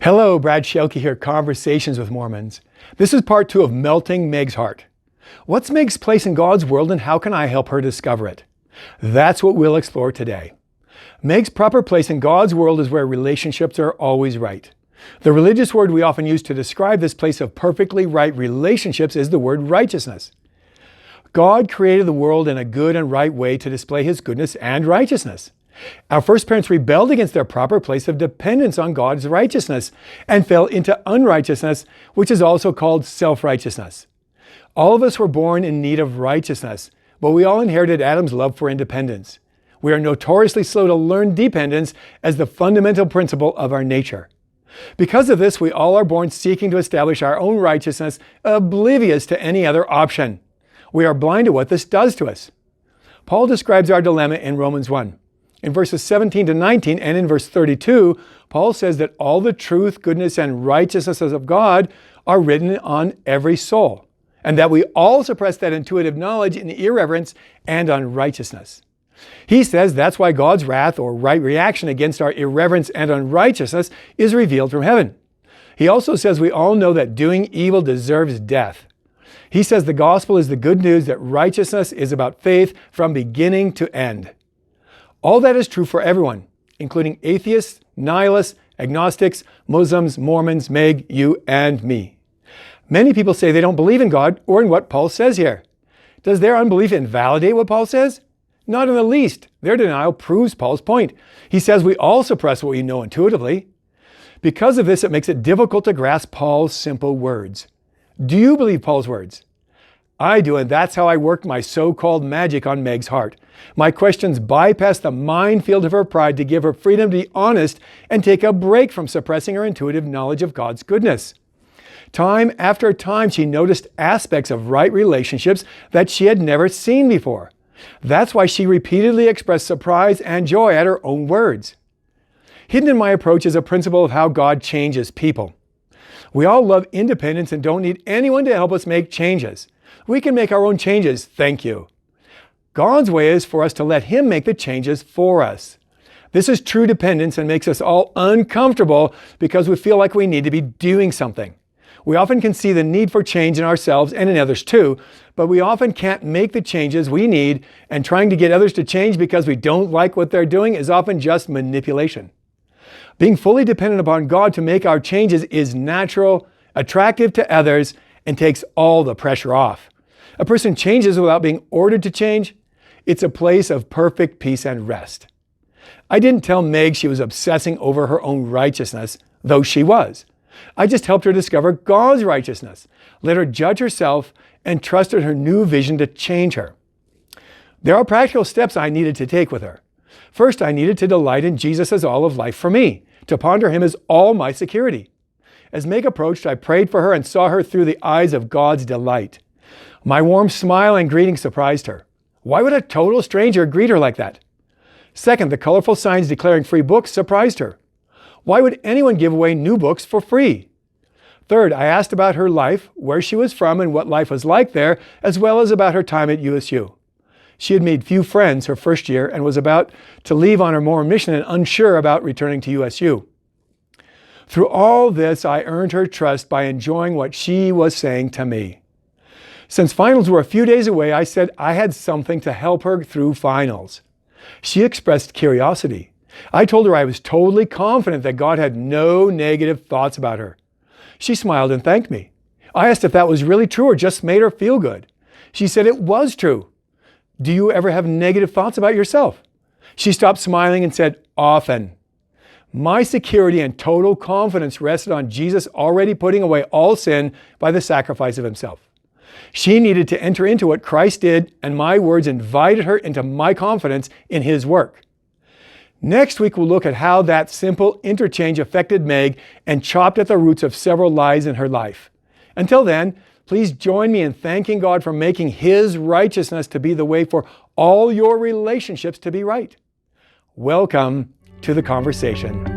Hello, Brad Scheelke here, Conversations with Mormons. This is part 2 of Melting Meg's Heart. What's Meg's place in God's world and how can I help her discover it? That's what we'll explore today. Meg's proper place in God's world is where relationships are always right. The religious word we often use to describe this place of perfectly right relationships is the word righteousness. God created the world in a good and right way to display His goodness and righteousness. Our first parents rebelled against their proper place of dependence on God's righteousness and fell into unrighteousness, which is also called self-righteousness. All of us were born in need of righteousness, but we all inherited Adam's love for independence. We are notoriously slow to learn dependence as the fundamental principle of our nature. Because of this, we all are born seeking to establish our own righteousness, oblivious to any other option. We are blind to what this does to us. Paul describes our dilemma in Romans 1. In verses 17 to 19 and in verse 32, Paul says that all the truth, goodness, and righteousness of God are written on every soul, and that we all suppress that intuitive knowledge in irreverence and unrighteousness. He says that's why God's wrath or right reaction against our irreverence and unrighteousness is revealed from heaven. He also says we all know that doing evil deserves death. He says the gospel is the good news that righteousness is about faith from beginning to end. All that is true for everyone, including atheists, nihilists, agnostics, Muslims, Mormons, Meg, you, and me. Many people say they don't believe in God or in what Paul says here. Does their unbelief invalidate what Paul says? Not in the least. Their denial proves Paul's point. He says we all suppress what we know intuitively. Because of this, it makes it difficult to grasp Paul's simple words. Do you believe Paul's words? I do, and that's how I worked my so-called magic on Meg's heart. My questions bypass the minefield of her pride to give her freedom to be honest and take a break from suppressing her intuitive knowledge of God's goodness. Time after time, she noticed aspects of right relationships that she had never seen before. That's why she repeatedly expressed surprise and joy at her own words. Hidden in my approach is a principle of how God changes people. We all love independence and don't need anyone to help us make changes. We can make our own changes, thank you. God's way is for us to let Him make the changes for us. This is true dependence and makes us all uncomfortable because we feel like we need to be doing something. We often can see the need for change in ourselves and in others too, but we often can't make the changes we need, and trying to get others to change because we don't like what they're doing is often just manipulation. Being fully dependent upon God to make our changes is natural, attractive to others, and takes all the pressure off. A person changes without being ordered to change. It's a place of perfect peace and rest. I didn't tell Meg she was obsessing over her own righteousness, though she was. I just helped her discover God's righteousness, let her judge herself, and trusted her new vision to change her. There are practical steps I needed to take with her. First, I needed to delight in Jesus as all of life for me, to ponder Him as all my security. As Meg approached, I prayed for her and saw her through the eyes of God's delight. My warm smile and greeting surprised her. Why would a total stranger greet her like that? Second, the colorful signs declaring free books surprised her. Why would anyone give away new books for free? Third, I asked about her life, where she was from and what life was like there, as well as about her time at USU. She had made few friends her first year and was about to leave on her Mormon mission and unsure about returning to USU. Through all this, I earned her trust by enjoying what she was saying to me. Since finals were a few days away, I said I had something to help her through finals. She expressed curiosity. I told her I was totally confident that God had no negative thoughts about her. She smiled and thanked me. I asked if that was really true or just made her feel good. She said it was true. Do you ever have negative thoughts about yourself? She stopped smiling and said, often. My security and total confidence rested on Jesus already putting away all sin by the sacrifice of Himself. She needed to enter into what Christ did, and my words invited her into my confidence in His work. Next week, we'll look at how that simple interchange affected Meg and chopped at the roots of several lies in her life. Until then, please join me in thanking God for making His righteousness to be the way for all your relationships to be right. Welcome to the conversation.